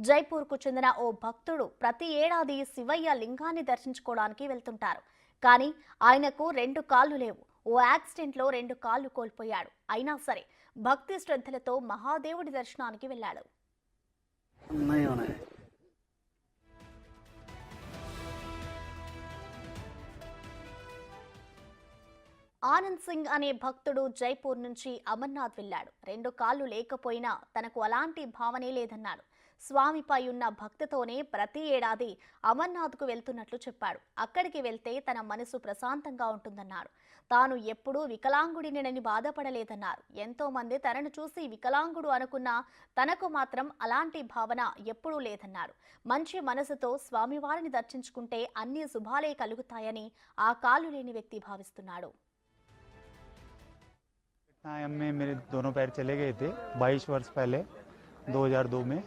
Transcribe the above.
జైపూర్కు చెందిన ఓ భక్తుడు ప్రతి ఏడాది శివయ్య లింగాన్ని దర్శించుకోవడానికి వెళ్తుంటారు. కానీ ఆయనకు రెండు కాళ్లు లేవు. ఓ యాక్సిడెంట్లో రెండు కాళ్లు కోల్పోయాడు. అయినా సరే భక్తి శ్రద్ధలతో మహాదేవుడి దర్శనానికి వెళ్ళాడు. ఆనంద్ సింగ్ అనే భక్తుడు జైపూర్ నుంచి అమర్నాథ్ వెళ్లాడు. రెండు కాళ్లు లేకపోయినా తనకు అలాంటి భావనే లేదన్నాడు. స్వామిపై ఉన్న భక్తితోనే ప్రతి ఏడాది అమర్నాథ్కు వెళ్తున్నట్లు చెప్పాడు. అక్కడికి వెళ్తే తన మనసు ప్రశాంతంగా ఉంటుందన్నాడు. తాను ఎప్పుడూ వికలాంగుడినని బాధపడలేదన్నారు. ఎంతో మంది తనను చూసి వికలాంగుడు అనుకున్నా తనకు మాత్రం అలాంటి భావన ఎప్పుడూ లేదన్నారు. మంచి మనసుతో స్వామివారిని దర్శించుకుంటే అన్ని శుభాలే కలుగుతాయని ఆ కాలు లేని వ్యక్తి భావిస్తున్నాడు. में मेरे दोनों पैर चले गए थे 22 वर्ष पहले 2002 में।